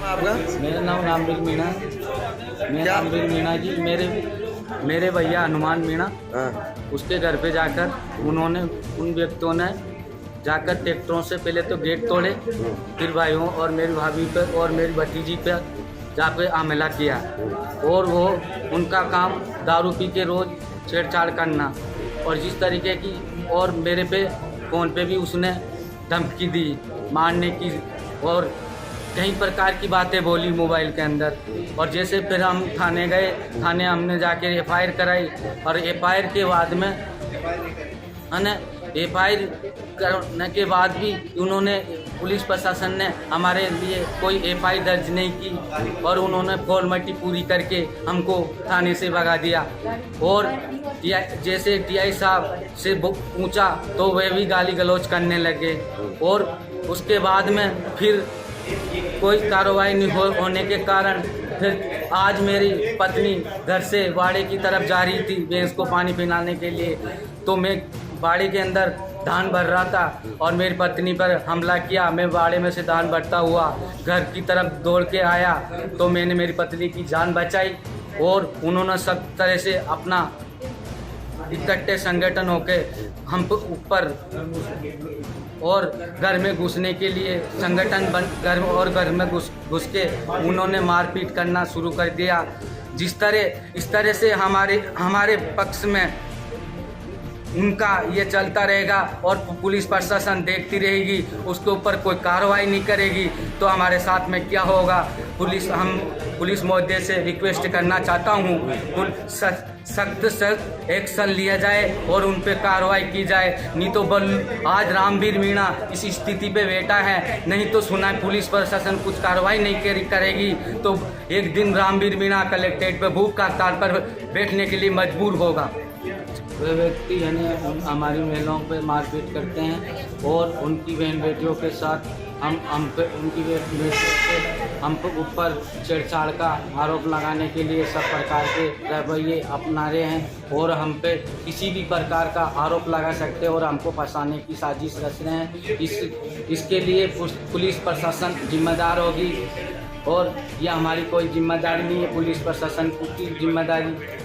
आपका? मेरा नाम रामवीर मीणा है। मैं रामवीर मीणा जी, मेरे भैया हनुमान मीणा, हाँ। उसके घर पे जाकर उन व्यक्तियों ने जाकर ट्रैक्टरों से पहले तो गेट तोड़े, फिर भाइयों और मेरी भाभी पे और मेरी भतीजी पे जाके हमला किया। और वो उनका काम दारू पी के रोज़ छेड़छाड़ करना, और जिस तरीके की और मेरे पे फ़ोन पे भी उसने धमकी दी मारने की, और कई प्रकार की बातें बोली मोबाइल के अंदर। और जैसे फिर हम थाने गए, थाने हमने जाके एफआईआर कराई, और एफआईआर के बाद में एफआईआर करने के बाद भी उन्होंने, पुलिस प्रशासन ने हमारे लिए कोई एफआईआर दर्ज नहीं की, और उन्होंने फॉर्मेलिटी पूरी करके हमको थाने से भगा दिया। और जैसे टीआई साहब से पूछा तो वे भी गाली गलौज करने लगे, और उसके बाद में फिर कोई कार्रवाई नहीं होने के कारण फिर आज मेरी पत्नी घर से बाड़े की तरफ जा रही थी भैंस को पानी पिलाने के लिए, तो मैं बाड़े के अंदर धान भर रहा था और मेरी पत्नी पर हमला किया। मैं बाड़े में से धान भरता हुआ घर की तरफ दौड़ के आया, तो मैंने मेरी पत्नी की जान बचाई, और उन्होंने सब तरह से अपना इकट्ठे संगठन होके हम ऊपर और घर में घुसने के लिए संगठन घर में घुस के उन्होंने मारपीट करना शुरू कर दिया। इस तरह से हमारे पक्ष में उनका ये चलता रहेगा, और पुलिस प्रशासन देखती रहेगी, उसके ऊपर कोई कार्रवाई नहीं करेगी, तो हमारे साथ में क्या होगा। पुलिस महोदय से रिक्वेस्ट करना चाहता हूँ, सख्त एक्शन लिया जाए और उन पे कार्रवाई की जाए। नहीं तो आज रामवीर मीणा इस स्थिति पे बैठा है, नहीं तो सुना पुलिस प्रशासन कुछ कार्रवाई नहीं करेगी तो एक दिन रामवीर मीणा कलेक्ट्रेट पे भूख हड़ताल पर बैठने के लिए मजबूर होगा। वे व्यक्ति यानी हमारी महिलाओं पे मारपीट करते हैं, और उनकी बहन बेटियों के साथ हम पे उनकी बेटियों से हम पे ऊपर छेड़छाड़ का आरोप लगाने के लिए सब प्रकार के रवैये अपना रहे हैं, और हम पे किसी भी प्रकार का आरोप लगा सकते हैं और हमको फंसाने की साजिश रच रहे हैं। इसके लिए पुलिस प्रशासन जिम्मेदार होगी, और यह हमारी कोई जिम्मेदारी नहीं है। पुलिस प्रशासन की जिम्मेदारी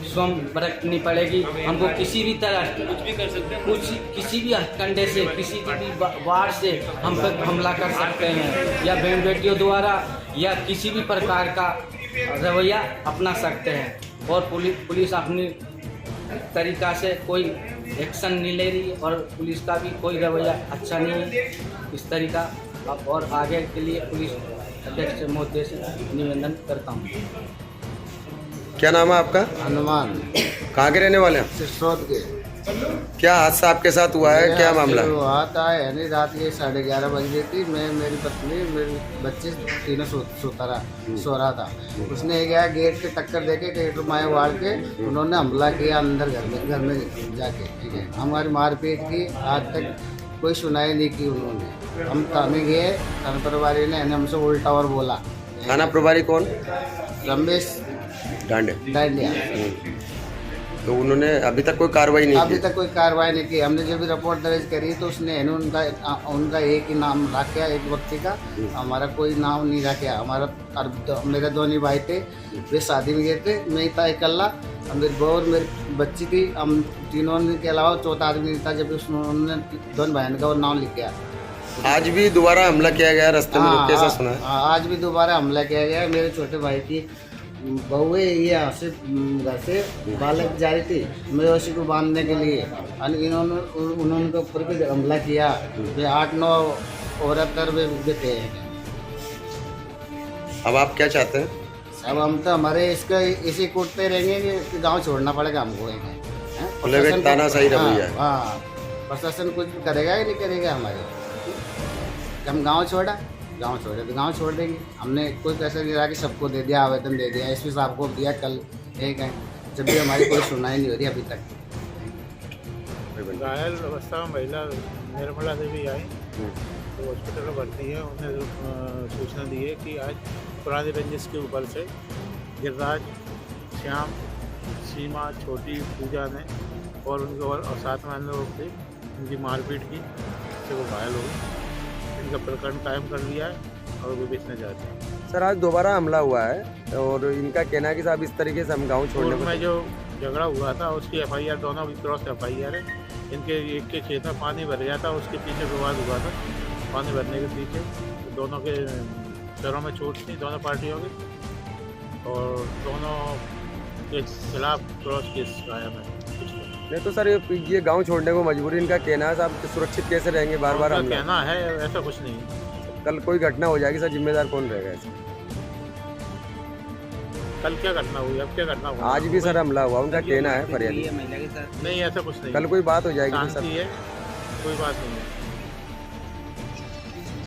स्वयं बरतनी पड़ेगी। हमको किसी भी तरह कुछ भी कर सकते हैं, किसी भी हथकंडे से, किसी भी वार से हम पर हमला कर सकते हैं, या बहन बेटियों द्वारा, या किसी भी प्रकार का रवैया अपना सकते हैं। और पुलिस अपनी तरीक़ा से कोई एक्शन नहीं ले रही, और पुलिस का भी कोई रवैया अच्छा नहीं है इस तरीका। और आगे के लिए पुलिस अध्यक्ष महोदय से निवेदन करता हूँ। क्या नाम है आपका? हनुमान। कहाँ के रहने वाले हैं? सिसोद के। क्या हादसा आपके साथ हुआ है, क्या मामला? हुआ था यानी रात के 11:30 बज रही थी। मैं, मेरी पत्नी, मेरे बच्चे तीनों सो रहा था। उसने क्या गेट के टक्कर देके गेट माए वाड़ के उन्होंने हमला किया अंदर घर में जाके। ठीक है, हमारी मारपीट की, आज तक कोई सुनाई नहीं की उन्होंने। हम थाने गए, थाना प्रभारी ने हमसे उल्टा और बोला। थाना प्रभारी कौन? रमेश डांडिया। तो उन्होंने अभी तक कोई कार्रवाई नहीं की। हमने जब भी रिपोर्ट दर्ज करी तो उसने उनका एक ही नाम रखा, एक व्यक्ति का, हमारा कोई नाम नहीं रखा। मेरे दोनों भाई थे, वे शादी में गए थे, मैं ही था अकेला, मेरी बहू और मेरी बच्ची थी। हम तीनों के अलावा चौथा आदमी था, जब उन्होंने दोनों बहन का नाम लिख गया। आज भी दोबारा हमला किया गया रास्ते में, कैसा सुना है? आज भी दोबारा हमला किया गया। मेरे छोटे भाई की बहू यहाँ से घर से बालक जा रही थी, मैं उसी को बांधने के लिए, उन्होंने ऊपर भी हमला किया। वे 8-9 औरत कर थे। अब आप क्या चाहते हैं? अब हम तो हमारे इसका इसी कूटते रहेंगे कि गांव छोड़ना पड़ेगा हमको। तानाशाही रवैया है। हाँ, प्रशासन कुछ करेगा ही नहीं करेगा हमारे। हम गाँव छोड़े तो गांव छोड़ देंगे। हमने कोई पैसा नहीं रहा कि सबको दे दिया, आवेदन दे दिया, एसपी साहब को दिया कल, एक है, जब भी हमारी कोई सुनाई नहीं हो रही अभी तक। घायल अवस्था में महिला निर्मला देवी आई तो हॉस्पिटल में भर्ती है। उन्हें सूचना दी है कि आज पुरानी रंजिश के ऊपर से गिरिराज, श्याम, सीमा, छोटी, पूजा ने और उनके और 7 अन्य लोग थे, उनकी मारपीट की, जिससे वो घायल हो गए। इनका प्रकरण कायम कर लिया है और वो बेचना चाहते हैं। सर आज दोबारा हमला हुआ है और इनका कहना है कि साहब इस तरीके से हम गांव छोड़ने कोर्ट को में जो झगड़ा हुआ था उसकी FIR दोनों भी क्रॉस FIR है। इनके एक के खेत में पानी भर गया था, उसके पीछे विवाद हुआ था। पानी भरने के पीछे दोनों के पैरों में चोट थी दोनों पार्टियों की, और दोनों के खिलाफ क्रॉस केस कायम है। नहीं तो सर ये गांव छोड़ने को मजबूरी इनका कहना है साहब सुरक्षित कैसे रहेंगे बार बार उनका हमला कहना है, ऐसा कुछ नहीं है। कल कोई घटना हो जाएगी सर जिम्मेदार कौन रहेगा इसका? कल क्या घटना हुई, अब क्या घटना हुई? आज भी सर हमला हुआ उनका कहना है फरियादी। नहीं, ऐसा कुछ नहीं। कल कोई बात हो जाएगी तो सर शांति है, कोई बात नहीं है।